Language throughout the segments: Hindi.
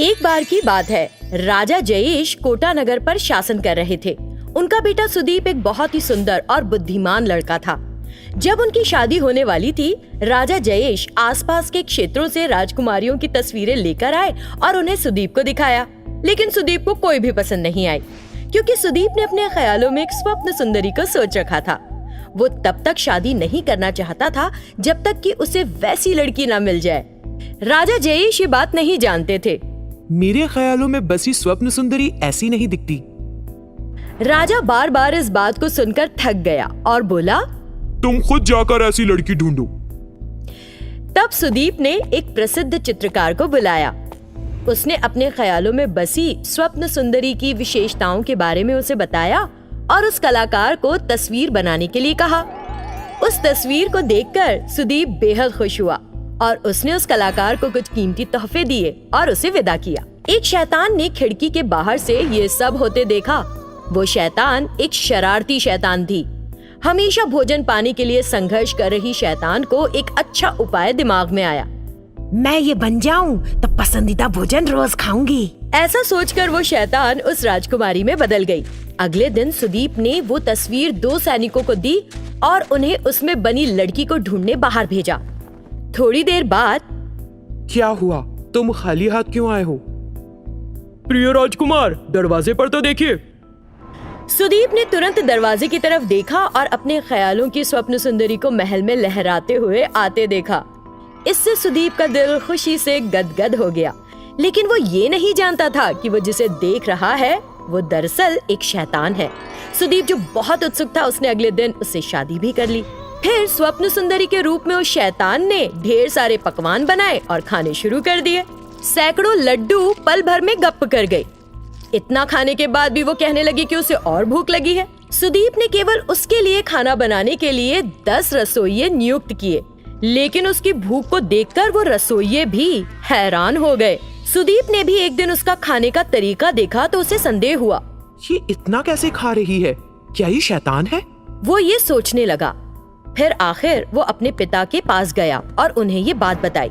एक बार की बात है, राजा जयेश कोटा नगर पर शासन कर रहे थे। उनका बेटा सुदीप एक बहुत ही सुंदर और बुद्धिमान लड़का था। जब उनकी शादी होने वाली थी, राजा जयेश आसपास के क्षेत्रों से राजकुमारियों की तस्वीरें लेकर आए और उन्हें सुदीप को दिखाया। लेकिन सुदीप को कोई भी पसंद नहीं आई, क्योंकि सुदीप ने अपने ख्यालों में एक स्वप्न सुंदरी को सोच रखा था। वो तब तक शादी नहीं करना चाहता था जब तक कि उसे वैसी लड़की ना मिल जाए। राजा जयेश ये बात नहीं जानते थे। मेरे ख्यालों में बसी स्वप्न सुंदरी ऐसी नहीं दिखती। राजा बार बार इस बात को सुनकर थक गया और बोला, तुम खुद जाकर ऐसी लड़की ढूंढो। तब सुदीप ने एक प्रसिद्ध चित्रकार को बुलाया। उसने अपने ख्यालों में बसी स्वप्न सुंदरी की विशेषताओं के बारे में उसे बताया और उस कलाकार को तस्वीर बनाने के लिए कहा। उस तस्वीर को देखकर सुदीप बेहद खुश हुआ और उसने उस कलाकार को कुछ कीमती तोहफे दिए और उसे विदा किया। एक शैतान ने खिड़की के बाहर से ये सब होते देखा। वो शैतान एक शरारती शैतान थी। हमेशा भोजन पाने के लिए संघर्ष कर रही शैतान को एक अच्छा उपाय दिमाग में आया। मैं ये बन जाऊं तो पसंदीदा भोजन रोज खाऊंगी। ऐसा सोचकर वो शैतान उस राजकुमारी में बदल गई। अगले दिन सुदीप ने वो तस्वीर 2 सैनिकों को दी और उन्हें उसमें बनी लड़की को ढूंढने बाहर भेजा। थोड़ी देर बाद, क्या हुआ? तुम खाली हाथ क्यों आए हो? प्रिय राजकुमार, दरवाजे पर तो देखिए। सुदीप ने तुरंत दरवाजे की तरफ देखा और अपने ख्यालों की स्वप्न सुंदरी को महल में लहराते हुए आते देखा। इससे सुदीप का दिल खुशी से गदगद हो गया। लेकिन वो ये नहीं जानता था कि वो जिसे देख रहा है वो दरअसल एक शैतान है। सुदीप जो बहुत उत्सुक था, उसने अगले दिन उससे शादी भी कर ली। फिर स्वप्न सुंदरी के रूप में उस शैतान ने ढेर सारे पकवान बनाए और खाने शुरू कर दिए। सैकड़ों लड्डू पल भर में गप कर गए। इतना खाने के बाद भी वो कहने लगी कि उसे और भूख लगी है। सुदीप ने केवल उसके लिए खाना बनाने के लिए 10 रसोइये नियुक्त किए, लेकिन उसकी भूख को देखकर वो रसोइये भी हैरान हो गए। सुदीप ने भी एक दिन उसका खाने का तरीका देखा तो उसे संदेह हुआ। ये इतना कैसे खा रही है? क्या ये शैतान है? वो ये सोचने लगा। फिर आखिर वो अपने पिता के पास गया और उन्हें ये बात बताई।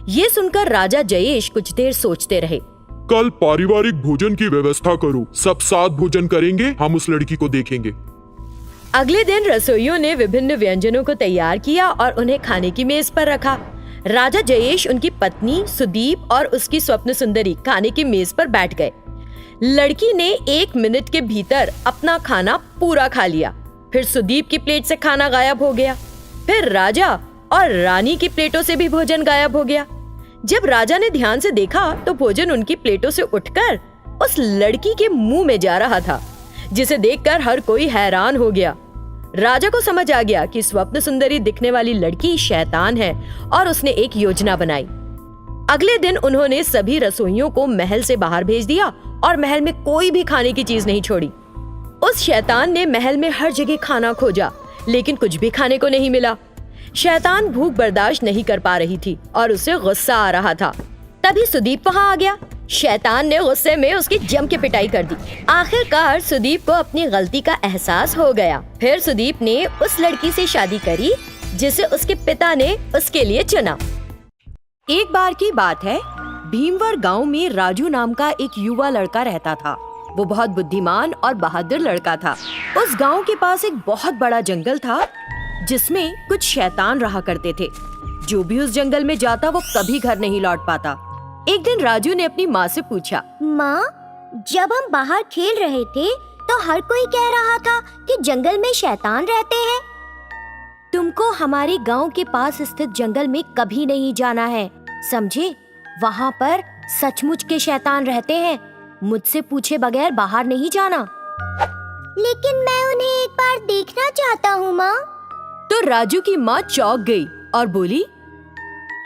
ये सुनकर राजा जयेश कुछ देर सोचते रहे। कल पारिवारिक भोजन की व्यवस्था करो, सब साथ भोजन करेंगे, हम उस लड़की को देखेंगे। अगले दिन रसोइयों ने विभिन्न व्यंजनों को तैयार किया और उन्हें खाने की मेज पर रखा। राजा जयेश, उनकी पत्नी, सुदीप और उसकी स्वप्न सुंदरी खाने की मेज पर बैठ गए। लड़की ने 1 मिनट के भीतर अपना खाना पूरा खा लिया। फिर सुदीप की प्लेट से खाना गायब हो गया। फिर राजा और रानी की प्लेटों से भी भोजन गायब हो गया। जब राजा ने ध्यान से देखा तो भोजन उनकी प्लेटों से उठकर उस लड़की के मुंह में जा रहा था, जिसे देखकर हर कोई हैरान हो गया। राजा को समझ आ गया कि स्वप्न सुंदरी दिखने वाली लड़की शैतान है और उसने एक योजना बनाई। अगले दिन उन्होंने सभी रसोइयों को महल से बाहर भेज दिया और महल में कोई भी खाने की चीज नहीं छोड़ी। उस शैतान ने महल में हर जगह खाना खोजा, लेकिन कुछ भी खाने को नहीं मिला। शैतान भूख बर्दाश्त नहीं कर पा रही थी और उसे गुस्सा आ रहा था। तभी सुदीप वहाँ आ गया। शैतान ने गुस्से में उसकी जम के पिटाई कर दी। आखिरकार सुदीप को अपनी गलती का एहसास हो गया। फिर सुदीप ने उस लड़की से शादी करी जिसे उसके पिता ने उसके लिए चुना। एक बार की बात है, भीमवर गांव में राजू नाम का एक युवा लड़का रहता था। वो बहुत बुद्धिमान और बहादुर लड़का था। उस गांव के पास एक बहुत बड़ा जंगल था जिसमें कुछ शैतान रहा करते थे। जो भी उस जंगल में जाता वो कभी घर नहीं लौट पाता। एक दिन राजू ने अपनी माँ से पूछा, माँ, जब हम बाहर खेल रहे थे तो हर कोई कह रहा था कि जंगल में शैतान रहते हैं। तुमको हमारे गांव के पास स्थित जंगल में कभी नहीं जाना है, समझे? वहाँ पर सचमुच के शैतान रहते हैं। मुझसे पूछे बगैर बाहर नहीं जाना। लेकिन मैं उन्हें एक बार देखना चाहता हूँ माँ। तो राजू की माँ चौंक गई और बोली,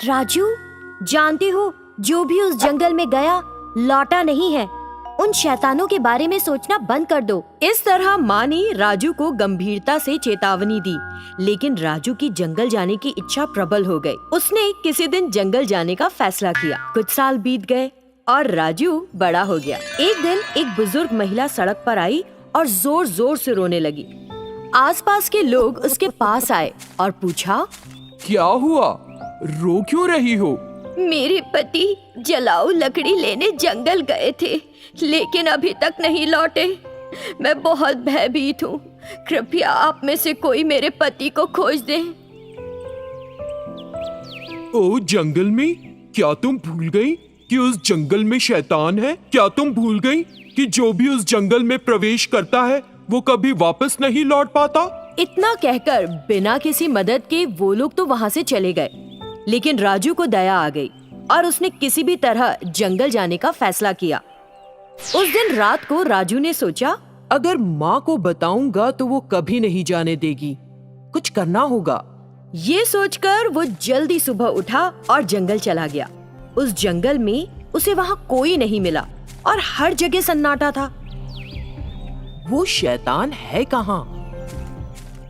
राजू, जानते हो जो भी उस जंगल में गया लौटा नहीं है। उन शैतानों के बारे में सोचना बंद कर दो। इस तरह माँ ने राजू को गंभीरता से चेतावनी दी, लेकिन राजू की जंगल जाने की इच्छा प्रबल हो गई। उसने किसी दिन जंगल जाने का फैसला किया। कुछ साल बीत गए और राजू बड़ा हो गया। एक दिन एक बुजुर्ग महिला सड़क पर आई और जोर जोर से रोने लगी। आसपास के लोग उसके पास आए और पूछा, क्या हुआ? रो क्यों रही हो? मेरे पति जलाऊ लकड़ी लेने जंगल गए थे, लेकिन अभी तक नहीं लौटे। मैं बहुत भयभीत हूँ। कृपया आप में से कोई मेरे पति को खोज दे। ओ जंगल में, क्या तुम भूल गई कि उस जंगल में शैतान है? क्या तुम भूल गई कि जो भी उस जंगल में प्रवेश करता है वो कभी वापस नहीं लौट पाता? इतना कहकर बिना किसी मदद के वो लोग तो वहाँ से चले गए, लेकिन राजू को दया आ गई और उसने किसी भी तरह जंगल जाने का फैसला किया। उस दिन रात को राजू ने सोचा, अगर माँ को बताऊंगा तो वो कभी नहीं जाने देगी, कुछ करना होगा। ये सोचकर वो जल्दी सुबह उठा और जंगल चला गया। उस जंगल में उसे वहाँ कोई नहीं मिला और हर जगह सन्नाटा था। वो शैतान है कहाँ?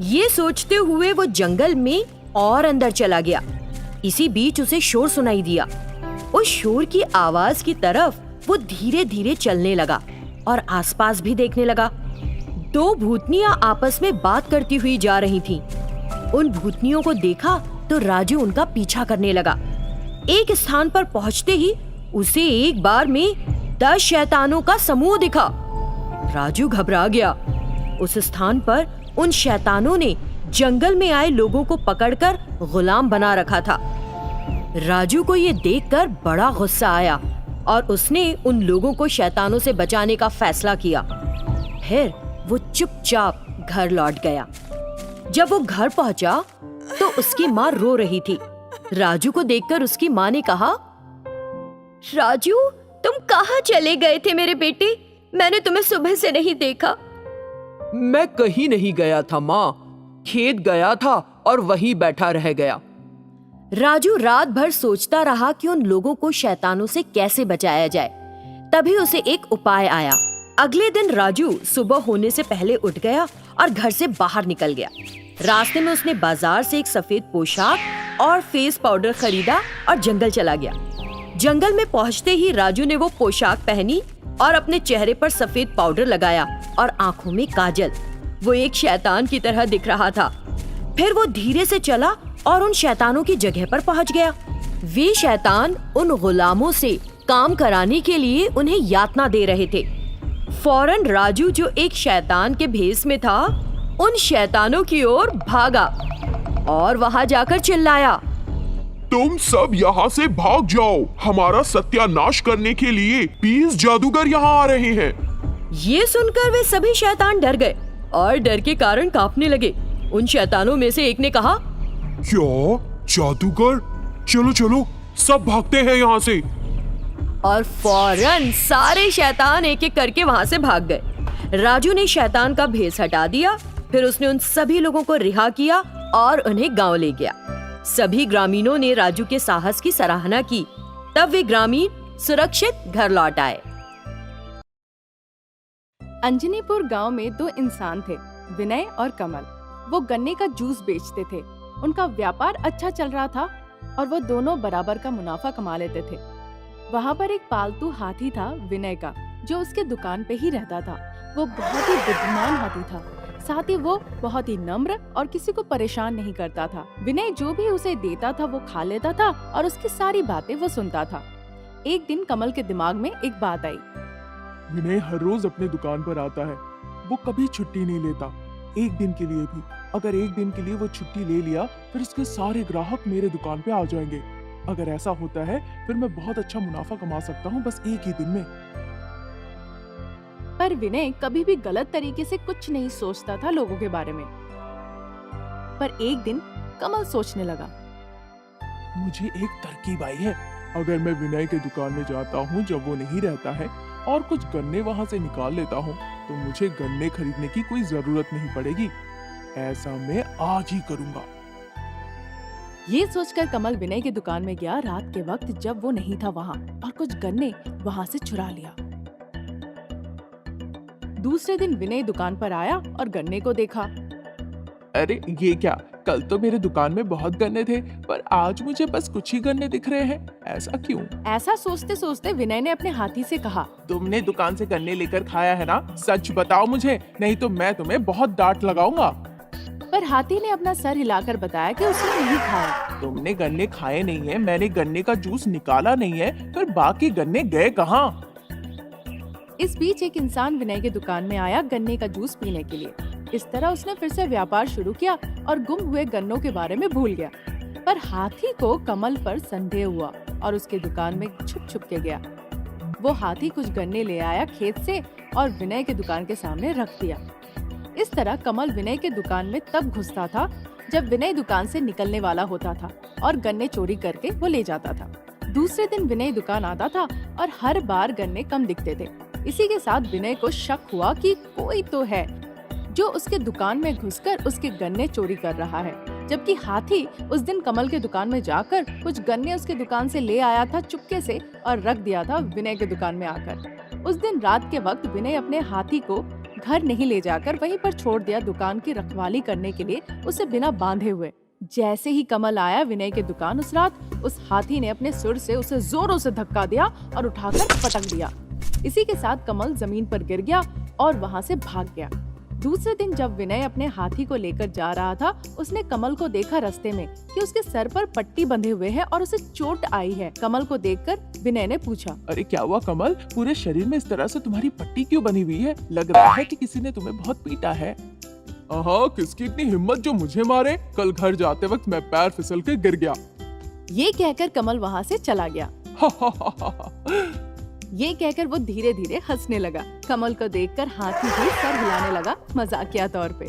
ये सोचते हुए वो जंगल में और अंदर चला गया। इसी बीच उसे शोर सुनाई दिया। उस शोर की आवाज की तरफ वो धीरे धीरे चलने लगा और आसपास भी देखने लगा। दो भूतनियां आपस में बात करती हुई जा रही थीं। उन भूतनियों को देखा तो राजू उनका पीछा करने लगा। एक स्थान पर पहुंचते ही उसे एक बार में 10 शैतानों का समूह दिखा। राजू घबरा गया। उस स्थान पर उन शैतानों ने जंगल में आए लोगों को पकड़कर गुलाम बना रखा था। राजू को ये देखकर बड़ा गुस्सा आया और उसने उन लोगों को शैतानों से बचाने का फैसला किया। फिर वो चुपचाप घर लौट गया। जब वो घर पहुंचा तो उसकी माँ रो रही थी। राजू को देखकर उसकी माँ ने कहा, राजू, तुम कहाँ चले गए थे मेरे बेटे? मैंने तुम्हें सुबह से नहीं देखा। मैं कहीं नहीं गया था माँ, खेत गया था और वहीं बैठा रह गया। राजू रात भर सोचता रहा कि उन लोगों को शैतानों से कैसे बचाया जाए। तभी उसे एक उपाय आया। अगले दिन राजू सुबह होने से पहले उठ गया और घर से बाहर निकल गया। रास्ते में उसने बाजार से एक सफेद पोशाक और फेस पाउडर खरीदा और जंगल चला गया। जंगल में पहुंचते ही राजू ने वो पोशाक पहनी और अपने चेहरे पर सफेद पाउडर लगाया और आंखों में काजल। वो एक शैतान की तरह दिख रहा था। फिर वो धीरे से चला और उन शैतानों की जगह पर पहुंच गया। वे शैतान उन गुलामों से काम कराने के लिए उन्हें यातना दे रहे थे। फौरन राजू, जो एक शैतान के भेष में था, उन शैतानों की ओर भागा और वहां जाकर चिल्लाया, तुम सब यहाँ से भाग जाओ, हमारा सत्यानाश करने के लिए 20 जादूगर यहाँ आ रहे हैं। ये सुनकर वे सभी शैतान डर गए और डर के कारण कांपने लगे। उन शैतानों में से एक ने कहा, क्या जादूगर? चलो चलो सब भागते हैं यहाँ से। और फौरन सारे शैतान एक एक करके वहाँ से भाग गए। राजू ने शैतान का भेष हटा दिया। फिर उसने उन सभी लोगों को रिहा किया और उन्हें गांव ले गया। सभी ग्रामीणों ने राजू के साहस की सराहना की। तब वे ग्रामीण सुरक्षित घर लौट आए। अंजनीपुर गांव में 2 इंसान थे, विनय और कमल। वो गन्ने का जूस बेचते थे। उनका व्यापार अच्छा चल रहा था और वो दोनों बराबर का मुनाफा कमा लेते थे। वहाँ पर एक पालतू हाथी था, विनय का, जो उसके दुकान पे ही रहता था। वो बहुत ही बुद्धिमान हाथी था। साथ ही वो बहुत ही नम्र और किसी को परेशान नहीं करता था। विनय जो भी उसे देता था वो खा लेता था और उसकी सारी बातें वो सुनता था। एक दिन कमल के दिमाग में एक बात आई। विनय हर रोज अपने दुकान पर आता है, वो कभी छुट्टी नहीं लेता, एक दिन के लिए भी। अगर एक दिन के लिए वो छुट्टी ले लिया फिर उसके सारे ग्राहक मेरे दुकान पे आ जाएंगे। अगर ऐसा होता है फिर मैं बहुत अच्छा मुनाफा कमा सकता हूँ बस एक ही दिन में। पर विनय कभी भी गलत तरीके से कुछ नहीं सोचता था लोगों के बारे में। पर एक दिन कमल सोचने लगा, मुझे एक तरकीब आई है। अगर मैं विनय के दुकान में जाता हूँ जब वो नहीं रहता है और कुछ गन्ने वहाँ से निकाल लेता हूँ तो मुझे गन्ने खरीदने की कोई जरूरत नहीं पड़ेगी। ऐसा मैं आज ही करूँगा। ये सोचकर कमल विनय की दुकान में गया रात के वक्त जब वो नहीं था वहाँ, और कुछ गन्ने वहाँ से चुरा लिया। दूसरे दिन विनय दुकान पर आया और गन्ने को देखा। अरे ये क्या, कल तो मेरे दुकान में बहुत गन्ने थे पर आज मुझे बस कुछ ही गन्ने दिख रहे हैं, ऐसा क्यों? ऐसा सोचते सोचते विनय ने अपने हाथी से कहा, तुमने दुकान से गन्ने लेकर खाया है ना? सच बताओ मुझे, नहीं तो मैं तुम्हें बहुत डांट लगाऊंगा। पर हाथी ने अपना सर हिलाकर बताया कि उसने नहीं खाया। तुमने गन्ने खाए नहीं है, मैंने गन्ने का जूस निकाला नहीं है, फिर बाकी गन्ने गए कहाँ? इस बीच एक इंसान विनय की दुकान में आया गन्ने का जूस पीने के लिए। इस तरह उसने फिर से व्यापार शुरू किया और गुम हुए गन्नों के बारे में भूल गया। पर हाथी को कमल पर संदेह हुआ और उसकी दुकान में छुप छुप के गया। वो हाथी कुछ गन्ने ले आया खेत से और विनय की दुकान के सामने रख दिया। इस तरह कमल विनय की दुकान में तब घुसता था जब विनय दुकान से निकलने वाला होता था और गन्ने चोरी करके वो ले जाता था। दूसरे दिन विनय दुकान आता था और हर बार गन्ने कम दिखते थे। इसी के साथ विनय को शक हुआ कि कोई तो है जो उसके दुकान में घुसकर उसके गन्ने चोरी कर रहा है, जबकि हाथी उस दिन कमल के दुकान में जाकर कुछ गन्ने उसके दुकान से ले आया था चुपके से और रख दिया था विनय के दुकान में आकर। उस दिन रात के वक्त विनय अपने हाथी को घर नहीं ले जाकर वहीं पर छोड़ दिया दुकान की रखवाली करने के लिए, उसे बिना बांधे हुए। जैसे ही कमल आया विनय की दुकान उस रात, उस हाथी ने अपने सुर से उसे जोरों से धक्का दिया और उठाकर पटक दिया। इसी के साथ कमल जमीन पर गिर गया और वहाँ से भाग गया। दूसरे दिन जब विनय अपने हाथी को लेकर जा रहा था, उसने कमल को देखा रास्ते में कि उसके सर पर पट्टी बंधे हुए है और उसे चोट आई है। कमल को देखकर विनय ने पूछा, अरे क्या हुआ कमल, पूरे शरीर में इस तरह से तुम्हारी पट्टी क्यों बनी हुई है? लग रहा है कि किसी ने तुम्हें बहुत पीटा है। हाँ, किसकी इतनी हिम्मत जो मुझे मारे? कल घर जाते वक्त मैं पैर फिसल के गिर गया। ये कहकर कमल वहाँ से चला गया। ये कहकर वो धीरे धीरे हंसने लगा। कमल को देखकर हाथी भी सर हिलाने लगा मजाकिया तौर पे।